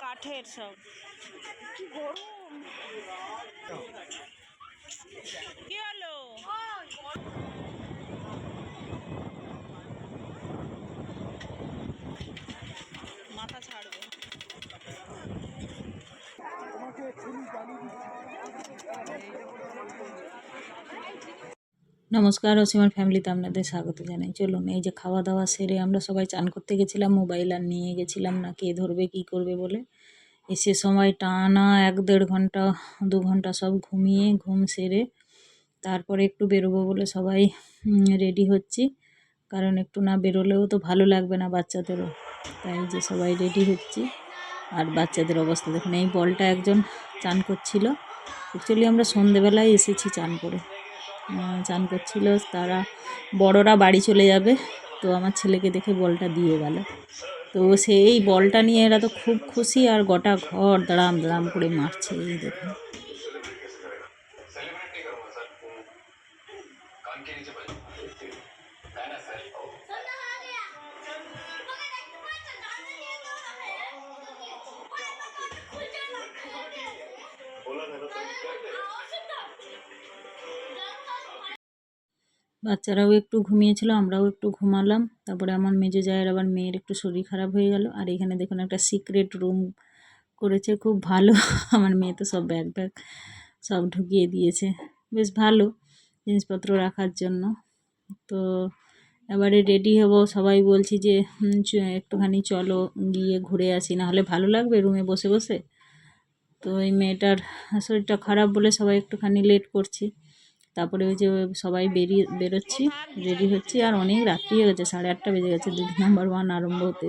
কাঠের সব কি গরম, কি হলো? মাথা ছাড়বে। নমস্কার, অসীমার ফ্যামিলিতে আপনাদের স্বাগত জানাই। চলুন, এই যে খাওয়া দাওয়া সেরে আমরা সবাই চান করতে গেছিলাম, মোবাইল আর নিয়ে গেছিলাম না, কে ধরবে কি করবে বলে। এসে সময় টানা 1-1.5 ঘন্টা 2 ঘন্টা সব ঘুমিয়ে ঘুম সেরে তারপরে একটু বেরোবো বলে সবাই রেডি হচ্ছি, কারণ একটু না বেরোলেও তো ভালো লাগবে না বাচ্চাদেরও। তাই যে সবাই রেডি হচ্ছি। আর বাচ্চাদের অবস্থা দেখুন, এই বলটা একজন চান করছিল। অ্যাকচুয়ালি আমরা সন্ধেবেলায় এসেছি চান করে, চান করছিল তারা। বড়রা বাড়ি চলে যাবে, তো আমার ছেলেকে দেখে বলটা দিয়ে গেল। তো সেই বলটা নিয়ে এরা তো খুব খুশি, আর গোটা ঘর দাঁড়াম দাঁড়াম করে মারছে। এই দেখুন, বাচ্চারাও একটু ঘুমিয়েছিল, আমরাও একটু ঘুমালাম। তারপরে আমার মেজো জায়ের আবার মেয়ের একটু শরীর খারাপ হয়ে গেল। আর এখানে দেখুন একটা সিক্রেট রুম করেছে, খুব ভালো। আমার মেয়ে তো সব ব্যাগ সব ঢুকিয়ে দিয়েছে, বেশ ভালো জিনিসপত্র রাখার জন্য। তো এবারে রেডি হব, সবাই বলছি যে একটুখানি চলো গিয়ে ঘুরে আসি, না হলে ভালো লাগবে রুমে বসে বসে। তো এই মেয়েটার শরীরটা খারাপ বলে সবাই একটুখানি লেট করছি। তারপরে ওই যে সবাই বেরোচ্ছি, রেডি হচ্ছি। আর অনেক রাত্রি হয়ে গেছে, 8:30 বেজে গেছে দিদি নাম্বার 1 আরম্ভ হতে,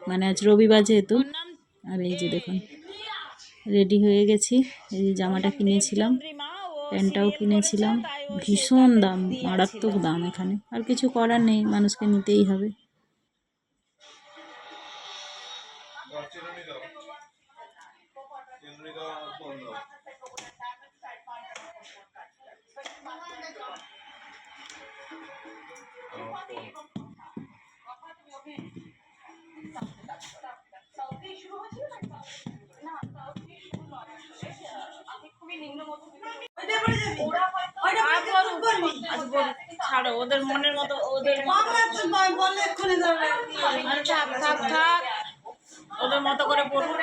মানে আজ রবিবার যেহেতু। আর এই যে দেখুন রেডি হয়ে গেছি। এই যে জামাটা কিনেছিলাম, প্যান্টটাও কিনেছিলাম, ভীষণ দাম, মারাত্মক দাম এখানে। আর কিছু করার নেই, মানুষকে নিতেই হবে। ছাড়ো, ওদের মনের মতো, ওদের থাক, ওদের মতো করে পড়বো।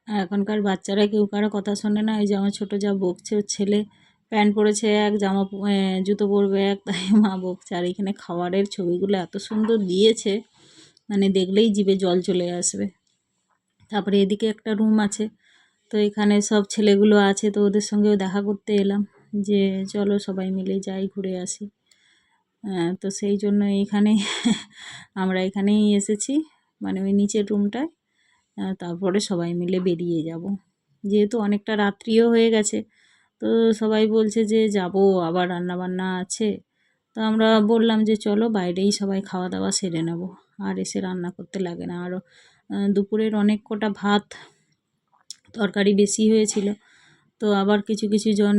এখনকার বাচ্চারা কেউ কারো কথা শোনে না। এই যে আমার ছোটো যা বকছে, ওর ছেলে প্যান্ট পরেছে এক, জুতো পরবে এক, তাই মা বকছে। আর এখানে খাবারের ছবিগুলো এত সুন্দর দিয়েছে, মানে দেখলেই জিভে জল চলে আসবে। তারপরে এদিকে একটা রুম আছে, তো এখানে সব ছেলেগুলো আছে, তো ওদের সঙ্গেও দেখা করতে এলাম যে চলো সবাই মিলে যাই, ঘুরে আসি। তো সেই জন্য এইখানে আমরা এখানেই এসেছি, মানে ওই নিচের রুমটায়। তারপরে সবাই মিলে বেরিয়ে যাব, যেহেতু অনেকটা রাত্রিও হয়ে গেছে। তো সবাই বলছে যে যাব, আবার রান্নাবান্না আছে। তো আমরা বললাম যে চলো বাইরেই সবাই খাওয়া দাওয়া সেরে নেব, আর এসে রান্না করতে লাগে না। আরও দুপুরের অনেক কটা ভাত তরকারি বেশি হয়েছিল, তো আবার কিছু কিছু জন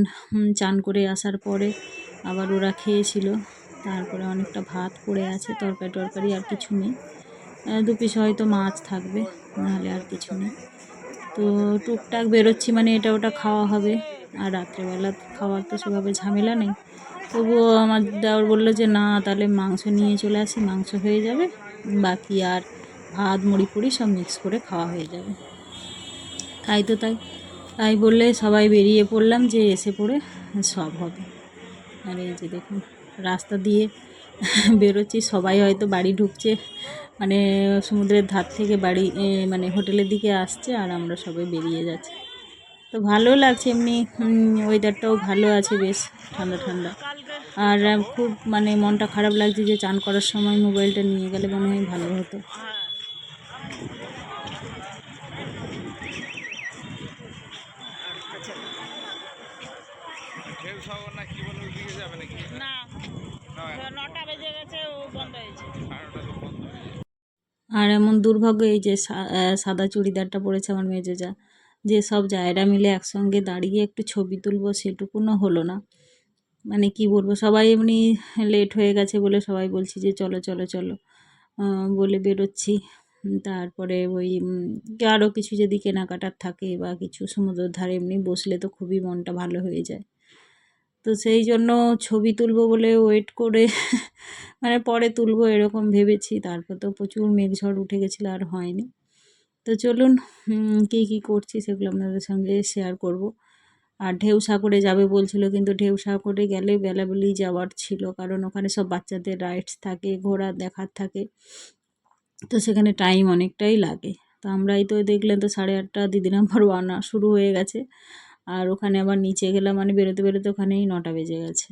চান করে আসার পরে আবার ওরা খেয়েছিল। তারপরে অনেকটা ভাত পড়ে আছে, তরকারি আর কিছু নেই। 2 পিস হয়তো মাছ থাকবে, নাহলে আর কিছু নেই। তো টুকটাক বেরোচ্ছি, মানে এটা ওটা খাওয়া হবে। আর রাত্রেবেলা খাওয়ার তো সেভাবে ঝামেলা নেই। তবুও আমার দেওর বললো যে না, তাহলে মাংস নিয়ে চলে আসি, মাংস হয়ে যাবে, বাকি আর ভাত মুড়ি পুড়ি সব মিক্স করে খাওয়া হয়ে যাবে। তাই বললে সবাই বেরিয়ে পড়লাম, যে এসে পড়ে সব হবে। আর এই যে দেখুন রাস্তা দিয়ে বেরোচ্ছি, সবাই হয়তো বাড়ি ঢুকছে, মানে সমুদ্রের ধার থেকে বাড়ি, মানে হোটেলের দিকে আসছে, আর আমরা সবাই বেরিয়ে যাচ্ছি। তো ভালো লাগছে, এমনি ওয়েদারটাও ভালো আছে, বেশ ঠান্ডা ঠান্ডা। আর খুব মানে মনটা খারাপ লাগছে যে চান করার সময় মোবাইলটা নিয়ে গেলে মনে হয় ভালো হতো। আর এমন দুর্ভাগ্য এই যে সাদা চুড়িদারটা পরেছে আমার মেজো যা, যে সব জায়রা মিলে একসঙ্গে দাঁড়িয়ে একটু ছবি তুলবো সেটুকুনও হলো না। মানে কি বলবো, সবাই এমনি লেট হয়ে গেছে বলে সবাই বলছি যে চলো চলো চলো বলে বেরোচ্ছি। তারপরে ওই আরও কিছু যদি কেনাকাটার থাকে বা কিছু সমুদ্রের ধারে এমনি বসলে তো খুবই মনটা ভালো হয়ে যায়। তো সেই জন্য ছবি তুলবো বলে ওয়েট করে মানে পরে তুলবো এরকম ভেবেছি। তারপর তো প্রচুর মেঘঝড় উঠে গেছিলো, আর হয়নি। তো চলুন কী কী করছি সেগুলো আপনাদের সঙ্গে শেয়ার করব। আর ঢেউসাগরে যাবে বলছিল, কিন্তু ঢেউসাগরে গেলে বেলাবেলি যাওয়ার ছিল, কারণ ওখানে সব বাচ্চাদের রাইডস থাকে, ঘোড়া দেখার থাকে, তো সেখানে টাইম অনেকটাই লাগে। তো আমরাই তো দেখলেন তো 8:30 দিদি নাম্বার 1 শুরু হয়ে গেছে, আর ওখানে আবার নিচে গেলাম মানে বেরোতে বেরোতে ওখানেই 9টা বেজে গেছে।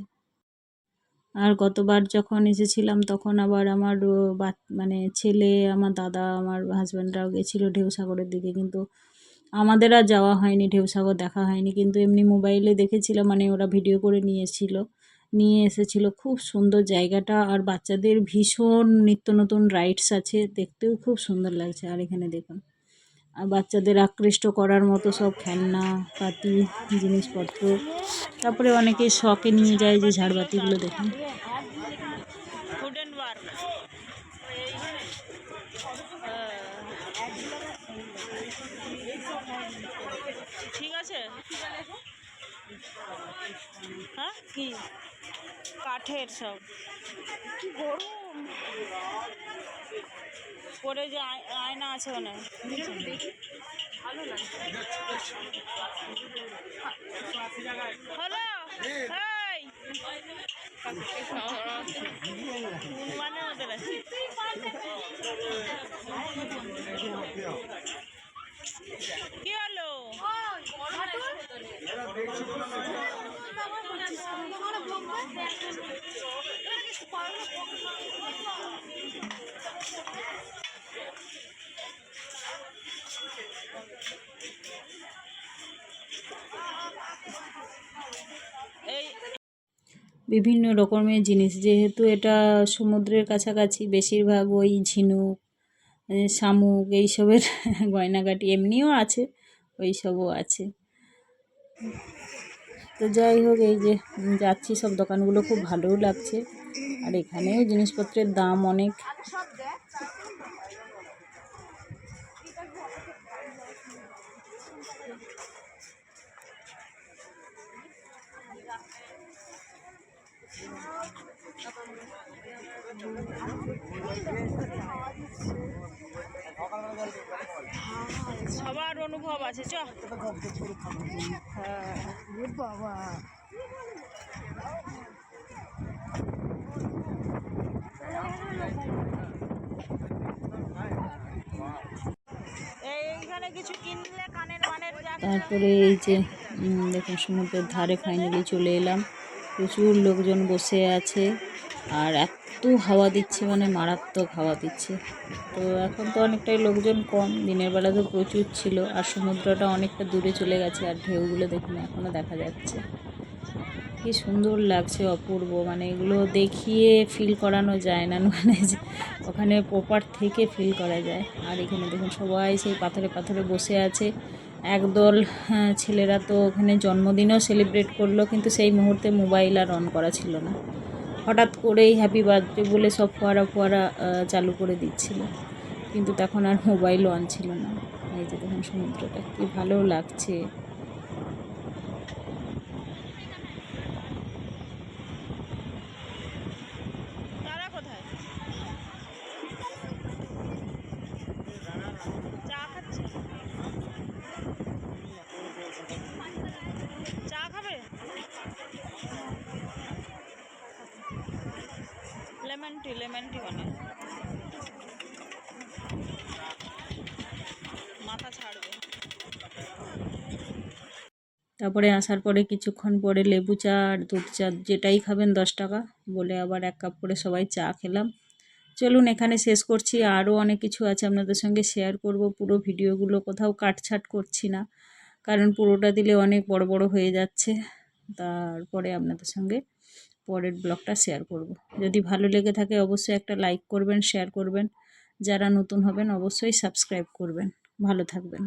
আর গতবার যখন এসেছিলাম তখন আবার আমার মানে ছেলে, আমার দাদা, আমার হাজব্যান্ডরাও গেছিলো ঢেউসাগরের দিকে, কিন্তু আমাদের আর যাওয়া হয়নি, ঢেউসাগর দেখা হয়নি। কিন্তু এমনি মোবাইলে দেখেছিলাম, মানে ওরা ভিডিও করে নিয়ে এসেছিলো। খুব সুন্দর জায়গাটা, আর বাচ্চাদের ভীষণ নিত্য নতুন রাইডস আছে, দেখতেও খুব সুন্দর লাগছে। আর এখানে দেখুন, আর বাচ্চাদের আকৃষ্ট করার মতো সব খেলনা পাতি জিনিসপত্র। তারপরে অনেকে শখে নিয়ে যায় যে ঝাড়বাতিগুলো দেখুন। ঠিক আছে, হ্যাঁ কি কাঠের সব কি গরম পরে যে আয়না আছে ওখানে ভালো লাগে। হ্যালো মানে ওদের কি হলো বিভিন্ন রকমের জিনিস, যেহেতু এটা সমুদ্রের কাছাকাছি, বেশিরভাগ ওই ঝিনুক, শামুক এইসবের গয়নাগাটি, এমনিও আছে ওইসবও আছে। তো যাই হোক, এই যে যাচ্ছি, সব দোকানগুলো খুব ভালোও লাগছে, আর এখানেও জিনিসপত্রের দাম অনেক। সবার অনুভব আছে, চ বাবা। তারপরে এই যে দেখুন, সমুদ্রের ধারে ফাইনালি চলে এলাম। প্রচুর লোকজন বসে আছে, আর এত হাওয়া দিচ্ছে, মানে মারাত্মক হাওয়া দিচ্ছে। তো এখন তো অনেকটাই লোকজন কম, দিনের বেলা তো প্রচুর ছিল, আর সমুদ্রটা অনেকটা দূরে চলে গেছে, আর ঢেউগুলো দেখুন এখনও দেখা যাচ্ছে। কি সুন্দর লাগছে, অপূর্ব, মানে এগুলো দেখিয়ে ফিল করানো যায় না, মানে ওখানে প্রপার থেকে ফিল করা যায়। আর এখানে দেখুন সবাই সেই পাথরে পাথরে বসে আছে। একদল ছেলেরা তো ওখানে জন্মদিনও সেলিব্রেট করলো, কিন্তু সেই মুহূর্তে মোবাইল আর অন করা ছিল না, হঠাৎ করেই হ্যাপি বার্থডে বলে সব ফোয়ারা ফোয়ারা চালু করে দিচ্ছিল, কিন্তু তখন আর মোবাইল অন ছিল না। এই যে দেখুন সমুদ্রটা কি ভালো লাগছে। লেমন টি মানে মাথা ছাড়বে। তারপরে আসার পরে কিছুক্ষণ পরে লেবু চা আর দুধ চা যেটাই খাবেন 10 টাকা বলে আবার 1 কাপ করে সবাই চা খেলাম। চলুন এখানে শেষ করছি, আরও অনেক কিছু আছে আপনাদের সঙ্গে শেয়ার করব। পুরো ভিডিওগুলো কোথাও কাটছাট করছি না, কারণ পুরোটা দিলে অনেক বড় বড় হয়ে যাচ্ছে। তারপরে আপনাদের সঙ্গে পরের ব্লগটা শেয়ার করব। যদি ভালো লেগে থাকে অবশ্যই একটা লাইক করবেন, শেয়ার করবেন। যারা নতুন হবেন অবশ্যই সাবস্ক্রাইব করবেন। ভালো থাকবেন।